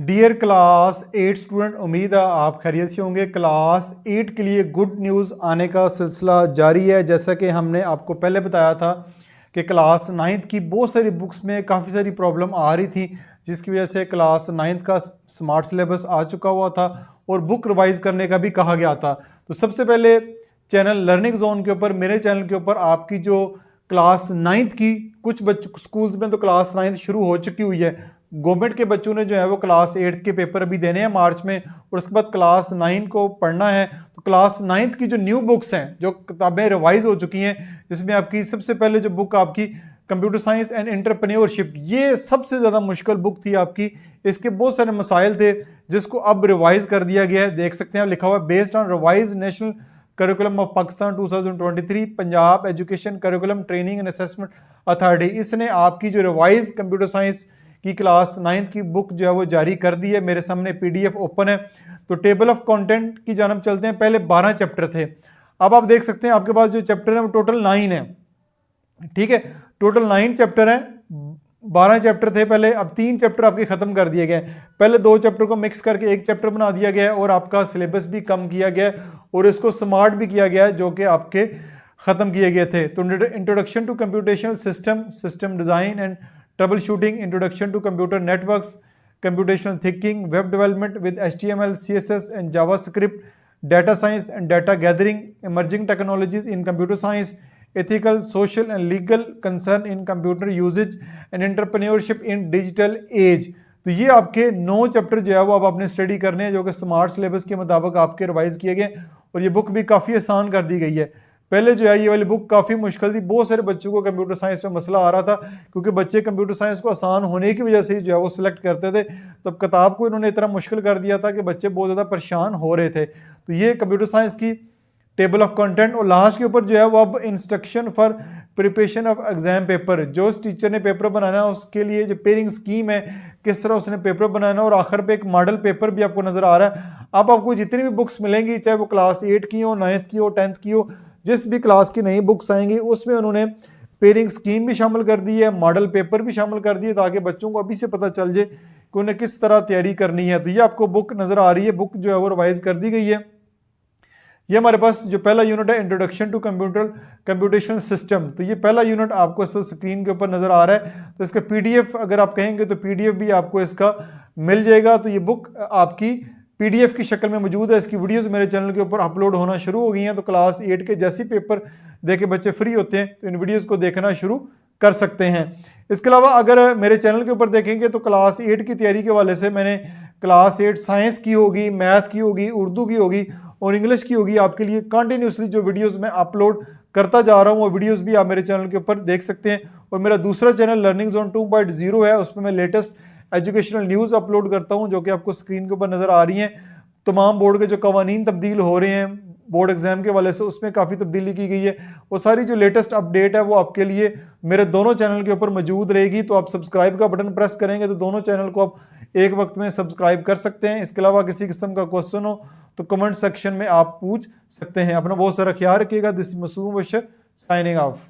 Dear class 8 student, उम्मीद है आप खैरियत से होंगे। क्लास 8 के लिए गुड न्यूज़ आने का सिलसिला जारी है। जैसा कि हमने आपको पहले बताया था कि क्लास 9th की बहुत सारी बुक्स में काफ़ी सारी प्रॉब्लम आ रही थी, जिसकी वजह से क्लास 9th का स्मार्ट सिलेबस आ चुका हुआ था और बुक रिवाइज करने का भी कहा गया था। तो सबसे पहले चैनल लर्निंग जोन के ऊपर, मेरे चैनल के ऊपर आपकी जो क्लास 9th की कुछ स्कूल्स में तो क्लास 9th शुरू हो चुकी हुई है। गवर्नमेंट के बच्चों ने जो है वो क्लास 8 के पेपर अभी देने हैं मार्च में, और उसके बाद क्लास 9 को पढ़ना है। तो क्लास 9 की जो न्यू बुक्स हैं, जो किताबें रिवाइज हो चुकी हैं, जिसमें आपकी सबसे पहले जो बुक आपकी कंप्यूटर साइंस एंड एंटरप्रेन्योरशिप, ये सबसे ज़्यादा मुश्किल बुक थी आपकी। इसके बहुत सारे मसाइल थे जिसको अब रिवाइज कर दिया गया है। देख सकते हैं लिखा हुआ है based on revise national curriculum of Pakistan 2023 Punjab education curriculum training and assessment authority. इसने आपकी जो रिवाइज कंप्यूटर साइंस की क्लास 9 की बुक जो है वो जारी कर दी है। मेरे सामने पीडीएफ ओपन है। तो टेबल ऑफ कंटेंट की जानब चलते हैं। पहले 12 चैप्टर थे, अब आप देख सकते हैं आपके पास जो चैप्टर है वो टोटल 9 है। ठीक है, टोटल 9 चैप्टर हैं। 12 चैप्टर थे पहले, अब 3 चैप्टर आपके खत्म कर दिए गए। पहले 2 चैप्टर को मिक्स करके एक चैप्टर बना दिया गया है और आपका सिलेबस भी कम किया गया है और इसको स्मार्ट भी किया गया है, जो कि आपके खत्म किए गए थे। तो introduction to computational system, system design and troubleshooting, introduction to computer networks, computational thinking, web development with HTML, CSS and JavaScript, data science and data gathering, emerging technologies in computer science, ethical social and legal concern in computer usages and entrepreneurship in digital age. तो ये आपके 9 chapter जो है वो आप अपने study करने हैं, जो कि स्मार्ट सिलेबस के मुताबिक आपके रिवाइज किए गए और ये बुक भी काफ़ी आसान कर दी गई है। पहले जो है ये वाली बुक काफ़ी मुश्किल थी, बहुत सारे बच्चों को कंप्यूटर साइंस में मसला आ रहा था, क्योंकि बच्चे कंप्यूटर साइंस को आसान होने की वजह से जो है वो सिलेक्ट करते थे। तब किताब को इन्होंने इतना मुश्किल कर दिया था कि बच्चे बहुत ज़्यादा परेशान हो रहे थे। तो ये कंप्यूटर साइंस की टेबल ऑफ कंटेंट, और लास्ट के ऊपर जो है वो अब instruction for preparation of exam paper, जो उस टीचर ने पेपर बनाना है उसके लिए जो पेयरिंग स्कीम है, किस तरह उसने पेपर बनाना है, और आखिर पे एक मॉडल पेपर भी आपको नजर आ रहा है। अब आपको जितनी भी बुक्स मिलेंगी, चाहे वो क्लास 8 की हो, 9th की हो, 10th की हो, जिस भी क्लास की नई बुक्स आएंगी उसमें उन्होंने पेयरिंग स्कीम भी शामिल कर दी है, मॉडल पेपर भी शामिल कर दिए, ताकि बच्चों को अभी से पता चल जाए कि उन्हें किस तरह तैयारी करनी है। तो ये आपको बुक नजर आ रही है, बुक जो है वो रिवाइज कर दी गई है। ये हमारे पास जो पहला यूनिट है इंट्रोडक्शन टू कंप्यूटेशनल सिस्टम, तो ये पहला यूनिट आपको इस स्क्रीन के ऊपर नजर आ रहा है। तो इसका पीडीएफ अगर आप कहेंगे तो पीडीएफ भी आपको इसका मिल जाएगा। तो ये बुक आपकी पीडीएफ की शक्ल में मौजूद है। इसकी वीडियोस मेरे चैनल के ऊपर अपलोड होना शुरू हो गई हैं। तो क्लास 8 के जैसे पेपर देके बच्चे फ्री होते हैं तो इन वीडियोस को देखना शुरू कर सकते हैं। इसके अलावा अगर मेरे चैनल के ऊपर देखेंगे तो क्लास 8 की तैयारी के हवाले से मैंने क्लास 8 साइंस की होगी, मैथ की होगी, उर्दू की होगी और इंग्लिश की होगी, आपके लिए कंटिन्यूसली जो वीडियोस मैं अपलोड करता जा रहा हूँ वो वीडियोस भी आप मेरे चैनल के ऊपर देख सकते हैं। और मेरा दूसरा चैनल लर्निंग जोन 2.0 है, उसमें मैं लेटेस्ट एजुकेशनल न्यूज़ अपलोड करता हूँ, जो कि आपको स्क्रीन के ऊपर नज़र आ रही हैं। तमाम बोर्ड के जो कवानीन तब्दील हो रहे हैं बोर्ड एग्जाम के वाले से, उसमें काफ़ी तब्दीली की गई है। वो सारी जो लेटेस्ट अपडेट है वो आपके लिए मेरे दोनों चैनल के ऊपर मौजूद रहेगी। तो आप सब्सक्राइब का बटन प्रेस करेंगे तो दोनों चैनल को आप एक वक्त में सब्सक्राइब कर सकते हैं। इसके अलावा किसी किस्म का क्वेश्चन हो तो कमेंट सेक्शन में आप पूछ सकते हैं। अपना बहुत सारा ख्याल रखिएगा। This Masoom Bashar signing of.